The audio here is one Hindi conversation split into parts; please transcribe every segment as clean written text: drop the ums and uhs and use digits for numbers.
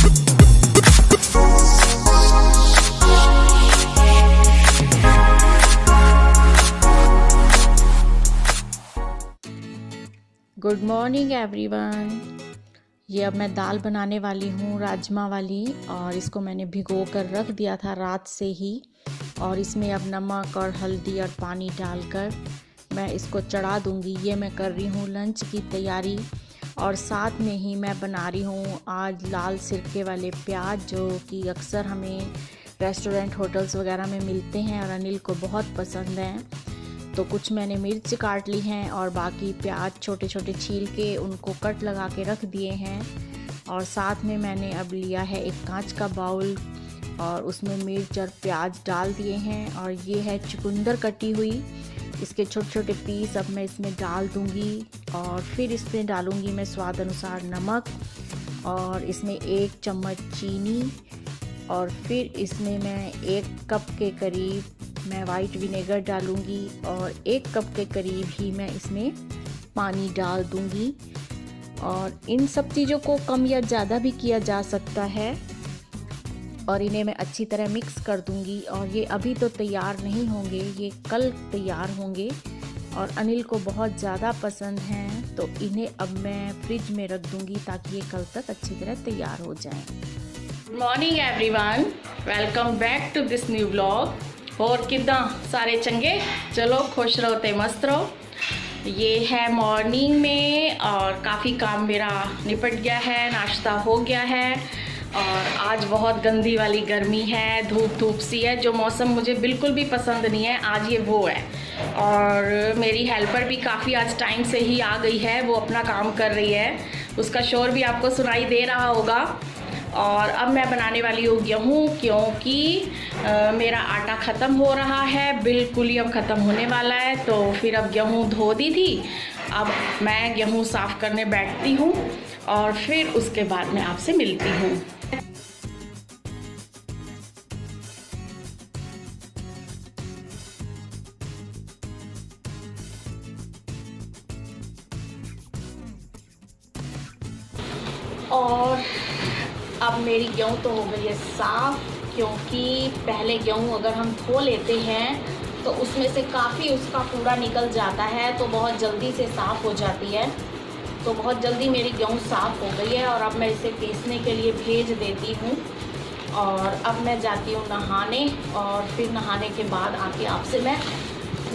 Good morning everyone. ये अब मैं दाल बनाने वाली हूँ राजमा वाली, और इसको मैंने भिगो कर रख दिया था रात से ही। और इसमें अब नमक और हल्दी और पानी डालकर मैं इसको चढ़ा दूँगी। ये मैं कर रही हूँ लंच की तैयारी, और साथ में ही मैं बना रही हूँ आज लाल सिरके वाले प्याज, जो कि अक्सर हमें रेस्टोरेंट होटल्स वगैरह में मिलते हैं और अनिल को बहुत पसंद हैं। तो कुछ मैंने मिर्च काट ली हैं और बाकी प्याज छोटे छोटे छील के उनको कट लगा के रख दिए हैं। और साथ में मैंने अब लिया है एक कांच का बाउल और उसमें मिर्च और प्याज डाल दिए हैं। और ये है चुकंदर कटी हुई, इसके छोटे छोटे पीस अब मैं इसमें डाल दूंगी। और फिर इसमें डालूंगी मैं स्वाद अनुसार नमक, और इसमें 1 चम्मच चीनी, और फिर इसमें मैं 1 कप के करीब मैं वाइट विनेगर डालूंगी, और 1 कप के करीब ही मैं इसमें पानी डाल दूंगी। और इन सब चीज़ों को कम या ज़्यादा भी किया जा सकता है। और इन्हें मैं अच्छी तरह मिक्स कर दूंगी। और ये अभी तो तैयार नहीं होंगे, ये कल तैयार होंगे, और अनिल को बहुत ज़्यादा पसंद हैं, तो इन्हें अब मैं फ्रिज में रख दूंगी ताकि ये कल तक अच्छी तरह तैयार हो जाएं। Good morning everyone, welcome back to this new vlog. और किदा सारे चंगे, चलो खुश रहो ते मस्त रहो। ये है मॉर्निंग में, और काफ़ी काम मेरा निपट गया है, नाश्ता हो गया है। और आज बहुत गंदी वाली गर्मी है, धूप सी है, जो मौसम मुझे बिल्कुल भी पसंद नहीं है। आज ये वो है, और मेरी हेल्पर भी काफ़ी आज टाइम से ही आ गई है, वो अपना काम कर रही है, उसका शोर भी आपको सुनाई दे रहा होगा। और अब मैं बनाने वाली हूँ गेहूँ, क्योंकि मेरा आटा ख़त्म हो रहा है, बिल्कुल ही अब ख़त्म होने वाला है। तो फिर अब गेहूँ धो दी थी, अब मैं गेहूँ साफ़ करने बैठती हूँ, और फिर उसके बाद मैं आपसे मिलती हूँ। और अब मेरी गेहूँ तो हो गई है साफ़, क्योंकि पहले गेहूँ अगर हम धो लेते हैं तो उसमें से काफ़ी उसका कूड़ा निकल जाता है, तो बहुत जल्दी से साफ़ हो जाती है। तो बहुत जल्दी मेरी गेहूँ साफ़ हो गई है, और अब मैं इसे पीसने के लिए भेज देती हूँ। और अब मैं जाती हूँ नहाने, और फिर नहाने के बाद आके आपसे मैं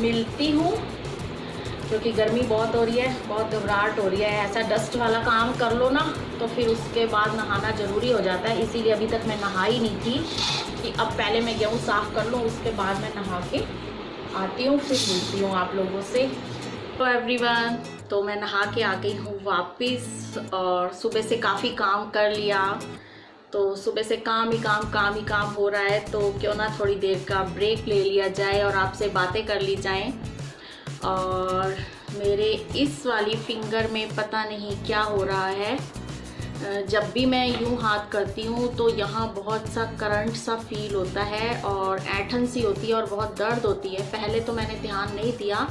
मिलती हूँ, क्योंकि गर्मी बहुत हो रही है, बहुत घबराहट हो रही है। ऐसा डस्ट वाला काम कर लो ना, तो फिर उसके बाद नहाना ज़रूरी हो जाता है। इसीलिए अभी तक मैं नहा ही नहीं थी, कि अब पहले मैं गेहूँ साफ़ कर लूँ, उसके बाद मैं नहा के आती हूँ, फिर मिलती हूँ आप लोगों से। तो एवरीवन, तो मैं नहा के आ गई हूँ वापस, और सुबह से काफ़ी काम कर लिया। तो सुबह से काम ही काम हो रहा है, तो क्यों ना थोड़ी देर का ब्रेक ले लिया जाए और आपसे बातें कर ली जाएं। और मेरे इस वाली फिंगर में पता नहीं क्या हो रहा है, जब भी मैं यूँ हाथ करती हूँ तो यहाँ बहुत सा करंट सा फील होता है, और ऐंठन सी होती है, और बहुत दर्द होती है। पहले तो मैंने ध्यान नहीं दिया,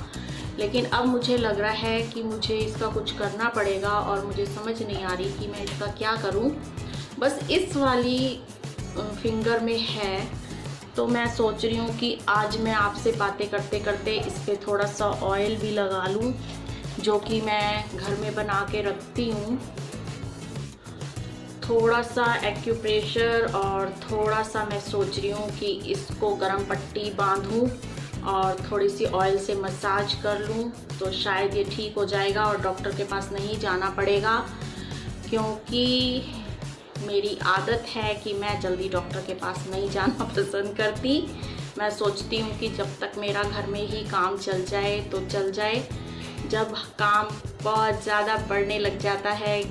लेकिन अब मुझे लग रहा है कि मुझे इसका कुछ करना पड़ेगा, और मुझे समझ नहीं आ रही कि मैं इसका क्या करूँ। बस इस वाली फिंगर में है, तो मैं सोच रही हूँ कि आज मैं आपसे बातें करते करते इस पर थोड़ा सा ऑयल भी लगा लूँ, जो कि मैं घर में बना के रखती हूँ। थोड़ा सा एक्यूप्रेशर, और थोड़ा सा मैं सोच रही हूँ कि इसको गरम पट्टी बांधूँ और थोड़ी सी ऑयल से मसाज कर लूँ, तो शायद ये ठीक हो जाएगा और डॉक्टर के पास नहीं जाना पड़ेगा। क्योंकि मेरी आदत है कि मैं जल्दी डॉक्टर के पास नहीं जाना पसंद करती। मैं सोचती हूँ कि जब तक मेरा घर में ही काम चल जाए तो चल जाए। जब काम बहुत ज़्यादा बढ़ने लग जाता है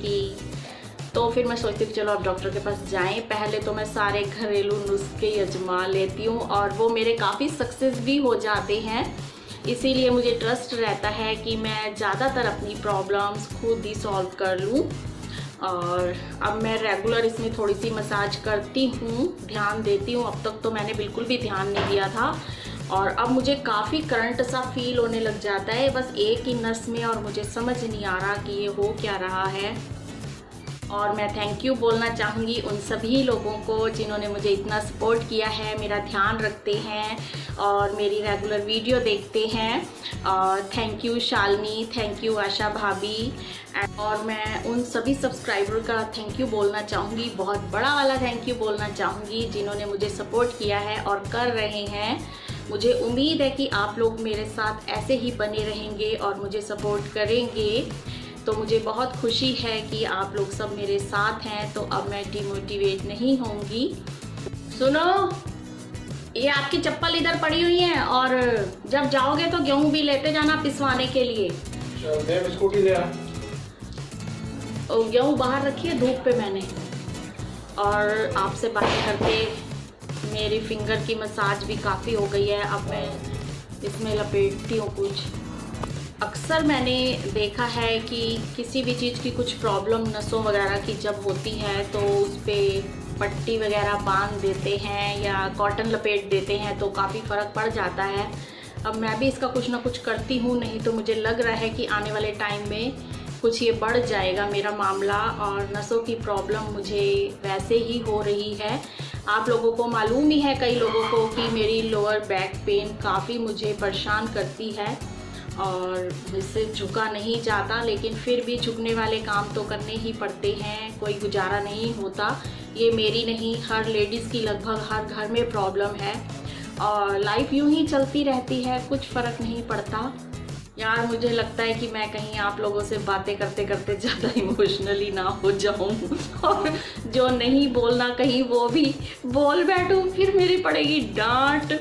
तो फिर मैं सोचती हूँ चलो अब डॉक्टर के पास जाएं। पहले तो मैं सारे घरेलू नुस्खे आजमा लेती हूँ, और वो मेरे काफ़ी सक्सेस भी हो जाते हैं। इसीलिए मुझे ट्रस्ट रहता है कि मैं ज़्यादातर अपनी प्रॉब्लम्स खुद ही सॉल्व कर लूँ। और अब मैं रेगुलर इसमें थोड़ी सी मसाज करती हूँ, ध्यान देती हूँ। अब तक तो मैंने बिल्कुल भी ध्यान नहीं दिया था, और अब मुझे काफ़ी करंट सा फील होने लग जाता है बस एक ही नस में, और मुझे समझ नहीं आ रहा कि ये हो क्या रहा है। और मैं थैंक यू बोलना चाहूँगी उन सभी लोगों को जिन्होंने मुझे इतना सपोर्ट किया है, मेरा ध्यान रखते हैं और मेरी रेगुलर वीडियो देखते हैं। और thank you Shalini, thank you Asha भाभी। और मैं उन सभी सब्सक्राइबर का थैंक यू बोलना चाहूँगी, बहुत बड़ा वाला थैंक यू बोलना चाहूँगी जिन्होंने मुझे सपोर्ट किया है और कर रहे हैं। मुझे उम्मीद है कि आप लोग मेरे साथ ऐसे ही बने रहेंगे और मुझे सपोर्ट करेंगे। तो मुझे बहुत खुशी है कि आप लोग सब मेरे साथ हैं, तो अब मैं डिमोटिवेट नहीं होंगी। सुनो, ये आपकी चप्पल इधर पड़ी हुई है और जब जाओगे तो गेहूं भी लेते जाना पिसवाने के लिए। स्कूटी ले आ। गेहूं बाहर रखिए धूप पे मैंने। और आपसे बातें करके मेरी फिंगर की मसाज भी काफ़ी हो गई है। अब मैं इसमें लपेटती हूँ कुछ। अक्सर मैंने देखा है कि किसी भी चीज़ की कुछ प्रॉब्लम नसों वगैरह की जब होती है तो उस पर पट्टी वगैरह बांध देते हैं या कॉटन लपेट देते हैं तो काफ़ी फ़र्क पड़ जाता है। अब मैं भी इसका कुछ ना कुछ करती हूँ, नहीं तो मुझे लग रहा है कि आने वाले टाइम में कुछ ये बढ़ जाएगा मेरा मामला और नसों की प्रॉब्लम मुझे वैसे ही हो रही है। आप लोगों को मालूम ही है, कई लोगों को, कि मेरी लोअर बैक पेन काफ़ी मुझे परेशान करती है और इससे झुका नहीं जाता, लेकिन फिर भी झुकने वाले काम तो करने ही पड़ते हैं, कोई गुजारा नहीं होता। ये मेरी नहीं, हर लेडीज़ की लगभग हर घर में प्रॉब्लम है और लाइफ यूं ही चलती रहती है, कुछ फ़र्क नहीं पड़ता। यार मुझे लगता है कि मैं कहीं आप लोगों से बातें करते करते ज़्यादा इमोशनली ना हो जाऊं और जो नहीं बोलना कहीं वो भी बोल बैठूं, फिर मेरी पड़ेगी डांट,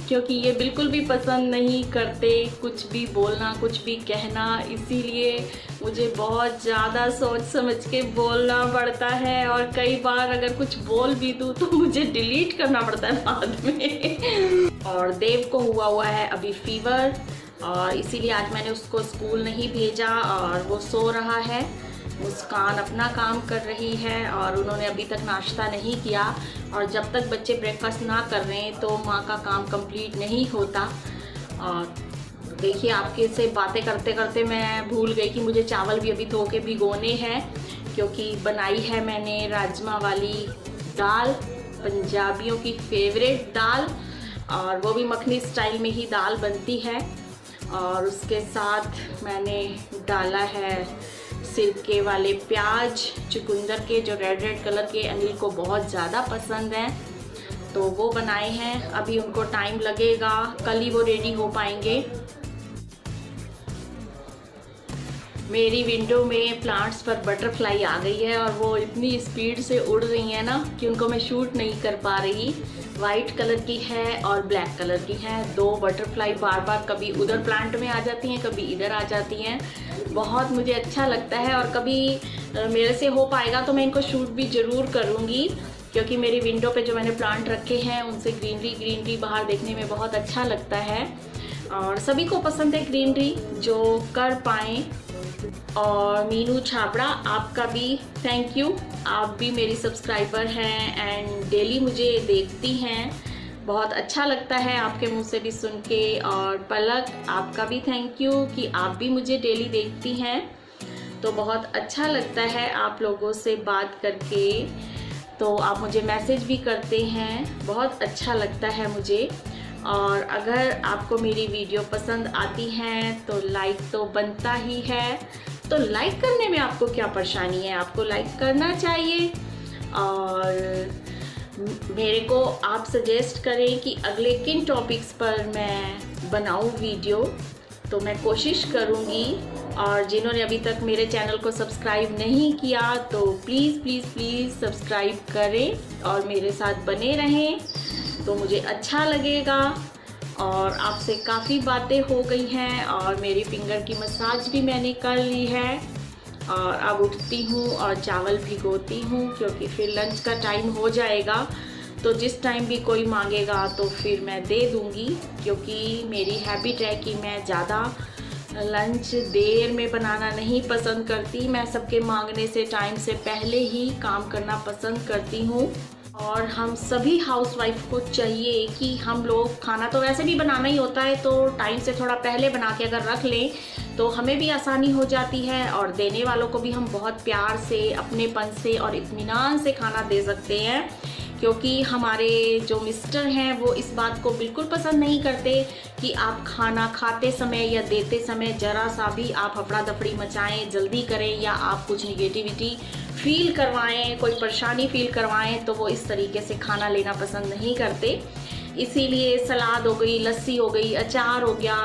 क्योंकि ये बिल्कुल भी पसंद नहीं करते कुछ भी बोलना, कुछ भी कहना। इसीलिए मुझे बहुत ज़्यादा सोच समझ के बोलना पड़ता है और कई बार अगर कुछ बोल भी दूँ तो मुझे डिलीट करना पड़ता है बाद में। और देव को हुआ है अभी फीवर और इसीलिए आज मैंने उसको स्कूल नहीं भेजा और वो सो रहा है। मुस्कान अपना काम कर रही है और उन्होंने अभी तक नाश्ता नहीं किया और जब तक बच्चे ब्रेकफास्ट ना कर रहे हैं तो माँ का काम कंप्लीट नहीं होता। और देखिए, आपके से बातें करते करते मैं भूल गई कि मुझे चावल भी अभी धो के भिगोने हैं, क्योंकि बनाई है मैंने राजमा वाली दाल, पंजाबियों की फेवरेट दाल, और वो भी मखनी स्टाइल में ही दाल बनती है। और उसके साथ मैंने डाला है सिरके वाले प्याज, चुकंदर के, जो रेड रेड कलर के अनिल को बहुत ज़्यादा पसंद हैं, तो वो बनाए हैं। अभी उनको टाइम लगेगा, कल ही वो रेडी हो पाएंगे। मेरी विंडो में प्लांट्स पर बटरफ्लाई आ गई है और वो इतनी स्पीड से उड़ रही है ना कि उनको मैं शूट नहीं कर पा रही। वाइट कलर की है और ब्लैक कलर की है, दो बटरफ्लाई बार बार कभी उधर प्लांट में आ जाती हैं, कभी इधर आ जाती हैं। बहुत मुझे अच्छा लगता है और कभी मेरे से हो पाएगा तो मैं इनको शूट भी ज़रूर करूँगी, क्योंकि मेरी विंडो पे जो मैंने प्लांट रखे हैं उनसे ग्रीनरी बाहर देखने में बहुत अच्छा लगता है और सभी को पसंद है ग्रीनरी जो कर पाएँ। और मीनू छाबड़ा, आपका भी थैंक यू, आप भी मेरी सब्सक्राइबर हैं एंड डेली मुझे देखती हैं, बहुत अच्छा लगता है आपके मुंह से भी सुन के। और पलक, आपका भी थैंक यू कि आप भी मुझे डेली देखती हैं, तो बहुत अच्छा लगता है आप लोगों से बात करके। तो आप मुझे मैसेज भी करते हैं, बहुत अच्छा लगता है मुझे। और अगर आपको मेरी वीडियो पसंद आती हैं तो लाइक तो बनता ही है, तो लाइक करने में आपको क्या परेशानी है, आपको लाइक करना चाहिए। और मेरे को आप सजेस्ट करें कि अगले किन टॉपिक्स पर मैं बनाऊं वीडियो, तो मैं कोशिश करूंगी। और जिन्होंने अभी तक मेरे चैनल को सब्सक्राइब नहीं किया तो प्लीज़ प्लीज़ प्लीज़ सब्सक्राइब करें और मेरे साथ बने रहें, तो मुझे अच्छा लगेगा। और आपसे काफ़ी बातें हो गई हैं और मेरी फिंगर की मसाज भी मैंने कर ली है और अब उठती हूँ और चावल भिगोती हूँ, क्योंकि फिर लंच का टाइम हो जाएगा। तो जिस टाइम भी कोई मांगेगा तो फिर मैं दे दूँगी, क्योंकि मेरी हैबिट है कि मैं ज़्यादा लंच देर में बनाना नहीं पसंद करती। मैं सबके मांगने से टाइम से पहले ही काम करना पसंद करती हूँ। और हम सभी हाउसवाइफ को चाहिए कि हम लोग खाना तो वैसे भी बनाना ही होता है, तो टाइम से थोड़ा पहले बना के अगर रख लें तो हमें भी आसानी हो जाती है और देने वालों को भी हम बहुत प्यार से, अपनेपन से और इत्मीनान से खाना दे सकते हैं। क्योंकि हमारे जो मिस्टर हैं वो इस बात को बिल्कुल पसंद नहीं करते कि आप खाना खाते समय या देते समय ज़रा सा भी आप हफड़ा दफड़ी मचाएं, जल्दी करें या आप कुछ निगेटिविटी फील करवाएं, कोई परेशानी फील करवाएं, तो वो इस तरीके से खाना लेना पसंद नहीं करते। इसीलिए सलाद हो गई, लस्सी हो गई, अचार हो गया,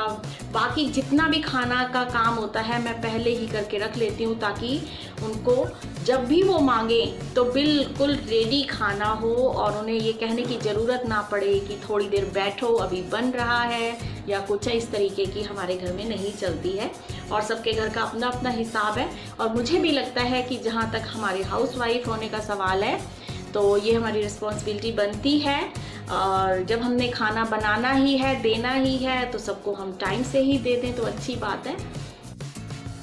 बाकी जितना भी खाना का काम होता है मैं पहले ही करके रख लेती हूँ, ताकि उनको जब भी वो मांगे तो बिल्कुल रेडी खाना हो और उन्हें ये कहने की ज़रूरत ना पड़े कि थोड़ी देर बैठो अभी बन रहा है या कुछ इस तरीके की हमारे घर में नहीं चलती है। और सबके घर का अपना अपना हिसाब है और मुझे भी लगता है कि जहाँ तक हमारे हाउसवाइफ होने का सवाल है तो ये हमारी रिस्पॉन्सिबिलिटी बनती है। और जब हमने खाना बनाना ही है, देना ही है, तो सबको हम टाइम से ही दे दें तो अच्छी बात है।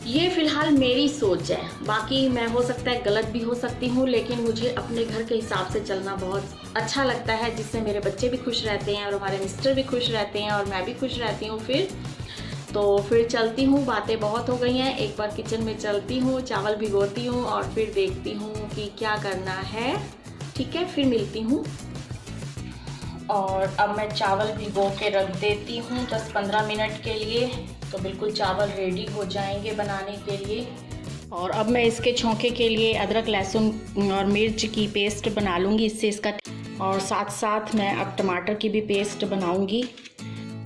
ये फ़िलहाल मेरी सोच है, बाकी मैं हो सकता है गलत भी हो सकती हूँ, लेकिन मुझे अपने घर के हिसाब से चलना बहुत अच्छा लगता है, जिससे मेरे बच्चे भी खुश रहते हैं और हमारे मिस्टर भी खुश रहते हैं और मैं भी खुश रहती हूँ। फिर चलती हूँ, बातें बहुत हो गई हैं, एक बार किचन में चलती हूँ, चावल भिगोती हूँ और फिर देखती हूँ कि क्या करना है। ठीक है, फिर मिलती हूँ। और अब मैं चावल भिगो के रख देती हूँ 10-15 मिनट के लिए, तो बिल्कुल चावल रेडी हो जाएंगे बनाने के लिए। और अब मैं इसके छौंके के लिए अदरक, लहसुन और मिर्च की पेस्ट बना लूँगी, इससे इसका, और साथ साथ मैं अब टमाटर की भी पेस्ट बनाऊँगी।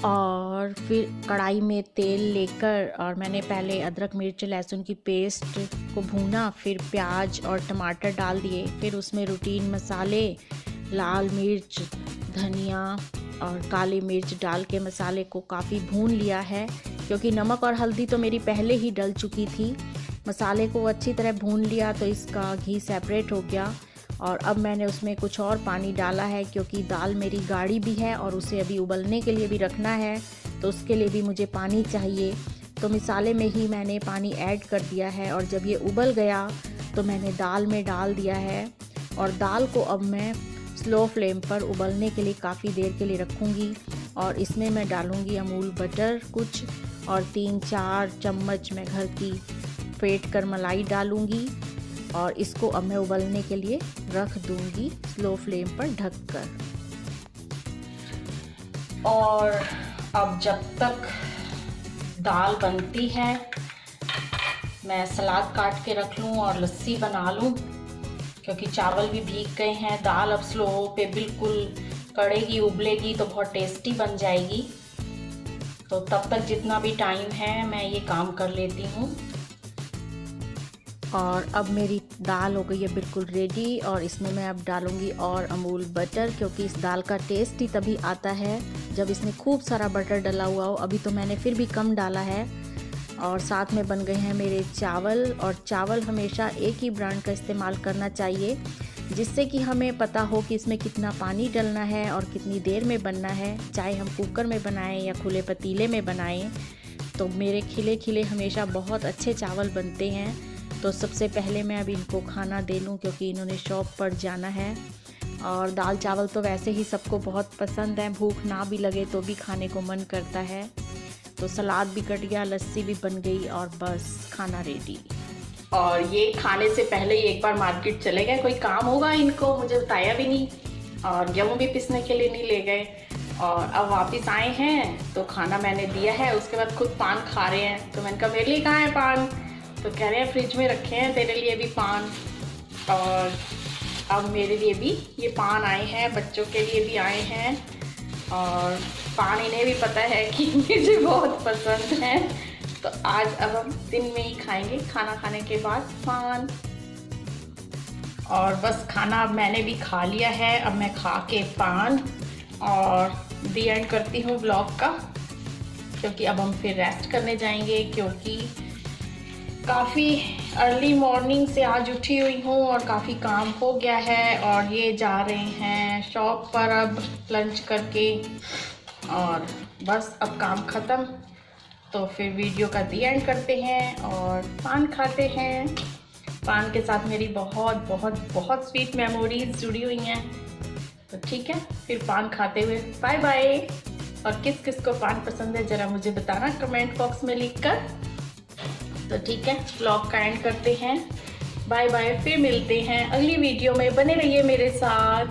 और फिर कढ़ाई में तेल लेकर और मैंने पहले अदरक, मिर्च, लहसुन की पेस्ट को भूना, फिर प्याज और टमाटर डाल दिए, फिर उसमें रूटीन मसाले, लाल मिर्च, धनिया और काली मिर्च डाल के मसाले को काफ़ी भून लिया है, क्योंकि नमक और हल्दी तो मेरी पहले ही डल चुकी थी। मसाले को अच्छी तरह भून लिया तो इसका घी सेपरेट हो गया। और अब मैंने उसमें कुछ और पानी डाला है, क्योंकि दाल मेरी गाढ़ी भी है और उसे अभी उबलने के लिए भी रखना है, तो उसके लिए भी मुझे पानी चाहिए। तो मसाले में ही मैंने पानी ऐड कर दिया है और जब ये उबल गया तो मैंने दाल में डाल दिया है। और दाल को अब मैं स्लो फ्लेम पर उबलने के लिए काफ़ी देर के लिए रखूँगी। और इसमें मैं डालूँगी अमूल बटर कुछ, और 3-4 चम्मच मैं घर की फेंट कर मलाई डालूँगी। और इसको अब मैं उबलने के लिए रख दूँगी स्लो फ्लेम पर ढककर। और अब जब तक दाल बनती है मैं सलाद काट के रख लूँ और लस्सी बना लूँ, क्योंकि चावल भी भीग गए हैं। दाल अब स्लो पे बिल्कुल कड़ेगी, उबलेगी तो बहुत टेस्टी बन जाएगी। तो तब तक जितना भी टाइम है मैं ये काम कर लेती हूँ। और अब मेरी दाल हो गई है बिल्कुल रेडी, और इसमें मैं अब डालूँगी और अमूल बटर, क्योंकि इस दाल का टेस्ट ही तभी आता है जब इसमें खूब सारा बटर डला हुआ हो। अभी तो मैंने फिर भी कम डाला है। और साथ में बन गए हैं मेरे चावल। और चावल हमेशा एक ही ब्रांड का इस्तेमाल करना चाहिए, जिससे कि हमें पता हो कि इसमें कितना पानी डलना है और कितनी देर में बनना है। चाहे हम कुकर में बनाएं या खुले पतीले में बनाएं, तो मेरे खिले खिले हमेशा बहुत अच्छे चावल बनते हैं। तो सबसे पहले मैं अब इनको खाना दे लूँ, क्योंकि इन्होंने शॉप पर जाना है। और दाल चावल तो वैसे ही सबको बहुत पसंद है, भूख ना भी लगे तो भी खाने को मन करता है। तो सलाद भी कट गया, लस्सी भी बन गई और बस खाना रेडी। और ये खाने से पहले ही एक बार मार्केट चले गए, कोई काम होगा इनको, मुझे बताया भी नहीं, और गेहूँ भी पिसने के लिए नहीं ले गए। और अब वापस आए हैं तो खाना मैंने दिया है, उसके बाद खुद पान खा रहे हैं। तो मैंने कहा मेरे लिए कहाँ है पान, तो कह रहे हैं फ्रिज में रखे हैं तेरे लिए भी पान। और अब मेरे लिए भी ये पान आए हैं, बच्चों के लिए भी आए हैं। और पान इन्हें भी पता है कि मुझे बहुत पसंद है, तो आज अब हम दिन में ही खाएंगे खाना खाने के बाद पान। और बस खाना अब मैंने भी खा लिया है, अब मैं खा के पान और दी एंड करती हूँ ब्लॉग का, क्योंकि अब हम फिर रेस्ट करने जाएंगे, क्योंकि काफ़ी अर्ली मॉर्निंग से आज उठी हुई हूँ और काफ़ी काम हो गया है। और ये जा रहे हैं शॉप पर अब लंच करके, और बस अब काम ख़त्म। तो फिर वीडियो का दी एंड करते हैं और पान खाते हैं। पान के साथ मेरी बहुत बहुत बहुत स्वीट मेमोरीज जुड़ी हुई हैं। तो ठीक है, फिर पान खाते हुए बाय बाय। और किस किस को पान पसंद है ज़रा मुझे बताना कमेंट बॉक्स में लिखकर। तो ठीक है, व्लॉग का एंड करते हैं। बाय बाय, फिर मिलते हैं अगली वीडियो में, बने रहिए मेरे साथ।